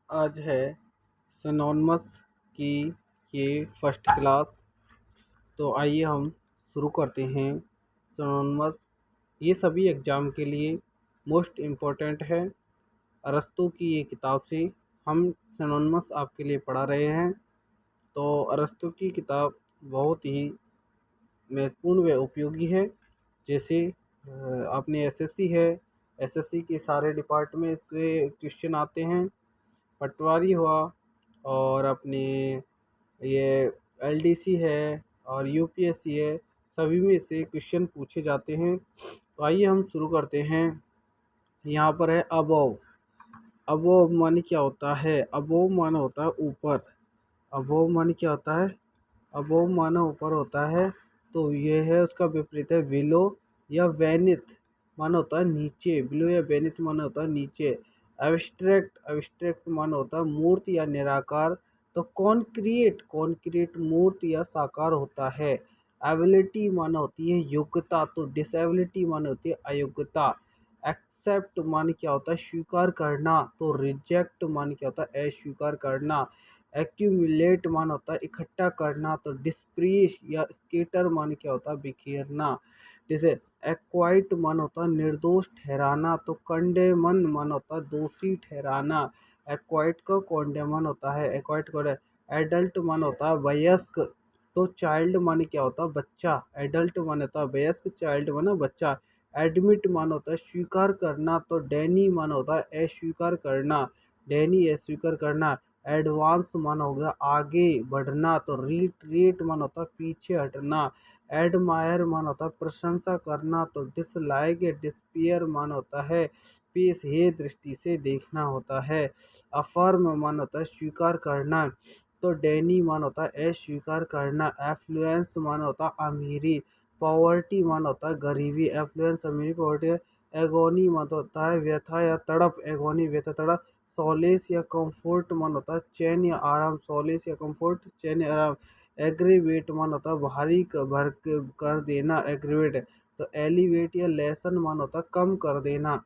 आज है सिनोनिमस की ये फर्स्ट क्लास। तो आइए हम शुरू करते हैं। सिनोनिमस ये सभी एग्ज़ाम के लिए मोस्ट इम्पोर्टेंट है। अरस्तू की ये किताब से हम सिनोनिमस आपके लिए पढ़ा रहे हैं। तो अरस्तू की किताब बहुत ही महत्वपूर्ण व उपयोगी है। जैसे आपने एसएससी है, एसएससी के सारे डिपार्टमेंट से क्वेश्चन आते हैं। पटवारी हुआ और अपने ये एलडीसी है और यूपीएससी है, सभी में से क्वेश्चन पूछे जाते हैं। तो आइए हम शुरू करते हैं। यहाँ पर है अबव। अबव माने क्या होता है? अबव माने होता है ऊपर। अबव माने क्या होता है? अबव माना ऊपर होता है। तो ये है उसका विपरीत है बिलो या बेनिथ माना होता है नीचे। बिलो या बेनिथ माना होता है नीचे। एब्स्ट्रैक्ट, एब्स्ट्रैक्ट माना होता है मूर्त या निराकार। तो कॉन्क्रीट, कॉन्क्रीट मूर्त या साकार होता है। एबिलिटी माना होती है योग्यता। तो डिसेबिलिटी माना होती है अयोग्यता। एक्सेप्ट माने क्या होता है? स्वीकार करना। तो रिजेक्ट माने क्या होता है? अस्वीकार करना। एक्यूमुलेट मान होता है इकट्ठा करना। तो डिस्प्रीश या स्केटर मान क्या होता है? बिखेरना। जैसे एक्वाइट मान होता है निर्दोष ठहराना। तो कंडेमन मान होता है दोषी ठहराना। एक्वाइट का कॉन्डेमन होता है, एक्वाइट को। एडल्ट मान होता है वयस्क। तो चाइल्ड माने क्या होता है? बच्चा। एडल्ट मान होता है वयस्क, चाइल्ड माना बच्चा। एडमिट मान होता है स्वीकार करना। तो डैनी मान होता है अस्वीकार करना, डैनी अस्वीकार करना। एडवांस माना हो गया आगे बढ़ना। तो रिट्रीट माना होता है पीछे हटना। एडमायर माना होता है प्रशंसा करना। तो डिसलाइक या डिस्पियर माना होता है पेश है दृष्टि से देखना होता है। अफर्म माना होता है स्वीकार करना। तो डैनी माना होता है अस्वीकार करना। एफ्लुएंस माना होता है अमीरी। पॉवर्टी माना होता है गरीबी। एफ्लुएंस अमीरी, पॉवर्टी। एगोनी माना होता है व्यथा या तड़प। एगोनी व्यथा तड़प। सॉलेस या कंफर्ट मान होता है चैन या आराम। सॉलेस या कंफर्ट, चैन या आराम। एग्रीवेट मान होता है भारी भर कर देना, एग्रीवेट। तो एलिवेट या लेसन मान होता है कम कर देना।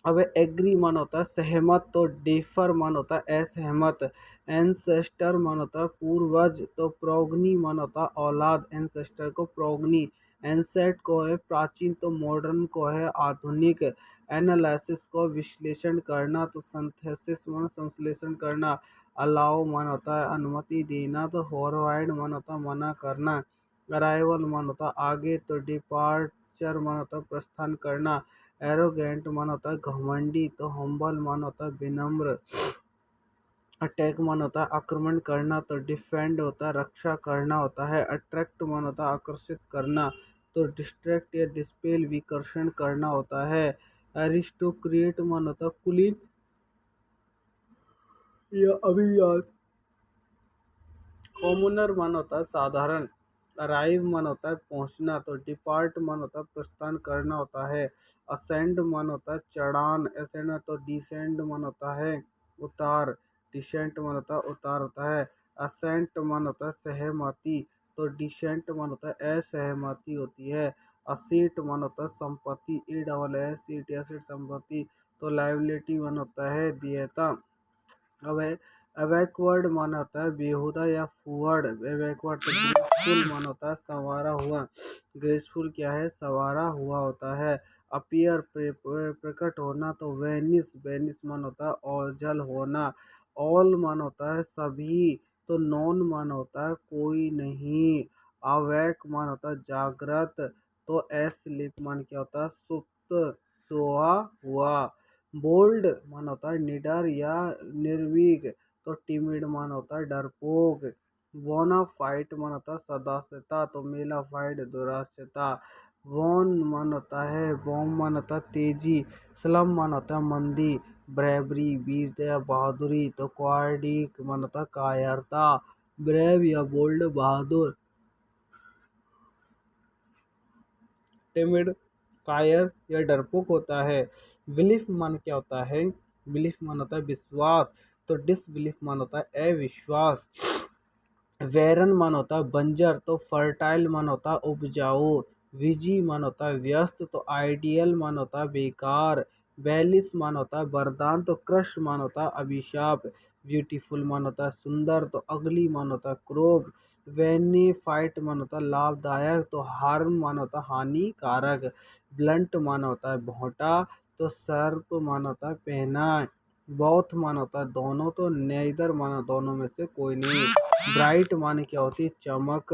अब एग्री मान होता है सहमत। तो डिफर मान होता है असहमत। एंसेस्टर मान होता है पूर्वज। तो प्रोगनी मान होता है औलाद। एंसेस्टर को प्रोगनी। एंसेट को है प्राचीन। तो मॉडर्न को है आधुनिक। एनालिसिस को विश्लेषण करना। तो सिंथेसिस मान संश्लेषण करना। अलाउ मान होता है अनुमति देना। तो फॉरवर्ड मान होता है मना करना। अराइवल मान होता है आगे। तो डिपार्चर मान होता है प्रस्थान करना। एरोगेंट मान होता है घमंडी। तो हम्बल मान होता है विनम्र। अटैक मान होता है आक्रमण करना। तो डिफेंड होता है रक्षा करना होता है। अट्रैक्ट मान होता है आकर्षित करना। तो डिस्ट्रैक्ट या डिस्पेल विकर्षण करना होता है। एरिस्टोक्रेट मान होता है कुलीन या अभिजात। कॉमनर मान होता है साधारण। अराइव मान होता है पहुंचना। तो डिपार्ट मान होता है प्रस्थान करना होता है। असेंड मान होता है चढ़ान, असेंड। तो डिसेंड मान होता है उतार। डिसेंट मान होता है उतार होता है। असेंट मान होता है सहमति। तो डिसेंट मान होता है असहमति होती है। असीट मान होता है संपत्ति, ई डबल एस सीट या सीट संपत्ति। तो लाइबिलिटी मान होता है देयता। अब है अबैकवर्ड माना होता है बेहुदा या फुअर्ड। अबैकवर्ड। तो ग्रेसफुल माना होता है संवारा हुआ। ग्रेसफुल क्या है? संवारा हुआ होता है। अपीयर प्रकट होना। तो वेनिस, वेनिस मान होता है ओझल होना। ऑल मान होता है सभी। तो नॉन मान होता है कोई नहीं। अवैक मान होता है जागृत। तो एस्लीप मान क्या होता है? सुप्त, सोया हुआ। बोल्ड मान होता है निडर या निर्भीक। तो टिमिड मान होता है डरपोक। बोनाफाइट मान होता है सदास्यता। तो मेलाफाइट दुरास्यता। वॉन मान होता है बॉम मान होता है तेजी। स्लम मान होता है मंदी। ब्रेवरी वीरता या बहादुरी। तो क्वार्डिक मान होता है कायरता। ब्रेव या बोल्ड बहादुर। टिमिड कायर या डरपोक होता है। बिलीफ मान क्या होता है? बिलीफ मान होता है विश्वास। तो डिसबिलीफ मान होता है अविश्वास। वेरन मान होता है बंजर। तो फर्टाइल मान होता है उपजाऊ। विजी मान होता है व्यस्त। तो आइडियल मान होता है बेकार। बेलिस मान होता है वरदान, तो क्रश मान होता है अभिशाप। ब्यूटीफुल मान होता है सुंदर, तो अगली मान होता है क्रोध। बेनिफाइट मान होता है लाभदायक, तो हार्म मान होता है हानिकारक। ब्लंट मान होता है भोंटा, तो सर्प मान होता है पहना। बोथ मान होता है दोनों, तो नेइदर माना दोनों में से कोई नहीं। ब्राइट माने क्या होती है चमक,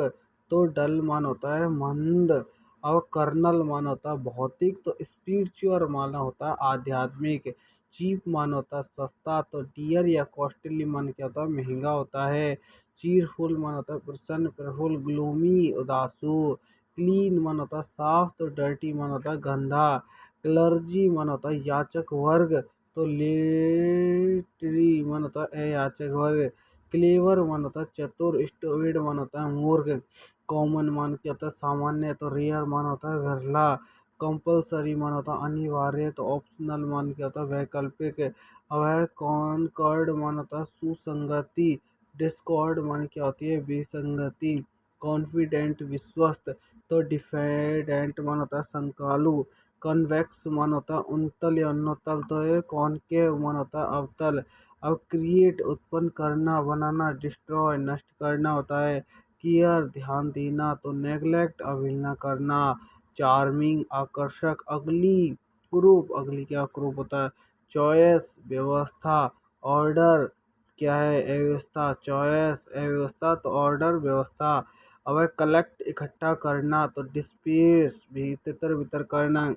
तो डल मान होता है मंद। और कर्नल मान होता है भौतिक, तो स्पिरिचुअल माना होता है आध्यात्मिक। चीप मान होता है सस्ता, तो डियर या कॉस्टली मान क्या होता है महंगा होता है। चीरफुल मान होता है प्रसन्न प्रफुल्ल। ग्लूमी उदासु। क्लीन मान होता है साफ, तो डर्टी मान होता है गंदा। क्लर्जी मान होता है याचक वर्ग, तो लेटरी मन होता है याचक वर्ग। क्लेवर मन होता है चतुर। स्टूपिड मन होता है मूर्ख। कॉमन मान क्या होता है सामान्य, तो रेयर मान होता है विरला। कंपलसरी मान होता है अनिवार्य, तो ऑप्शनल मान क्या होता है वैकल्पिक। अवय कॉनकॉर्ड मान होता है सुसंगति। डिस्कॉर्ड मान क्या होती है विसंगति। कॉन्फिडेंट विश्वस्त, तो डिफेडेंट मान होता है संकालु। कन्वेक्स मान होता है उनतल या अनुतल, तो ये कॉनकेव मान होता है अवतल। अब क्रिएट उत्पन्न करना बनाना। डिस्ट्रॉय नष्ट करना होता है। केयर ध्यान देना, तो नेग्लेक्ट अवहेलना करना। चार्मिंग आकर्षक। अगली कुरूप, अगली क्या कुरूप होता है चॉइस व्यवस्था। ऑर्डर क्या है अव्यवस्था। चॉइस अव्यवस्था, तो ऑर्डर व्यवस्था। अब कलेक्ट इकट्ठा करना, तो डिस्पर्स भी तितर बितर करना।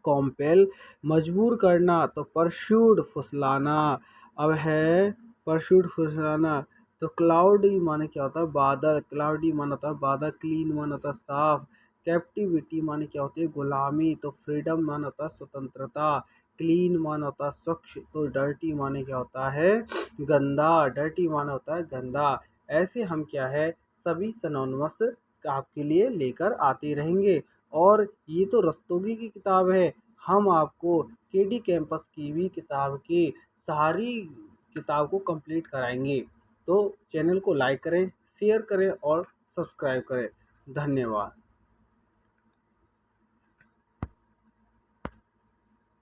कॉम्पेल मजबूर करना, तो परस्यूड फुसलाना। अब है परस्यूड फुसलाना, तो क्लाउडी माने क्या होता है बादल। क्लाउडी माना होता है बादल। क्लीन माना होता है साफ। कैप्टिविटी माने क्या होती है गुलामी, तो फ्रीडम माना होता है स्वतंत्रता। क्लीन माना होता है स्वच्छ, तो डर्टी माने क्या होता है गंदा। डर्टी माना होता है गंदा। ऐसे हम क्या है सभी सिनोनिमस आपके लिए लेकर आते रहेंगे। और ये तो रस्तोगी की किताब है, हम आपको केडी कैंपस की भी किताब की सारी किताब को कंप्लीट कराएंगे। तो चैनल को लाइक करें, शेयर करें और सब्सक्राइब करें। धन्यवाद।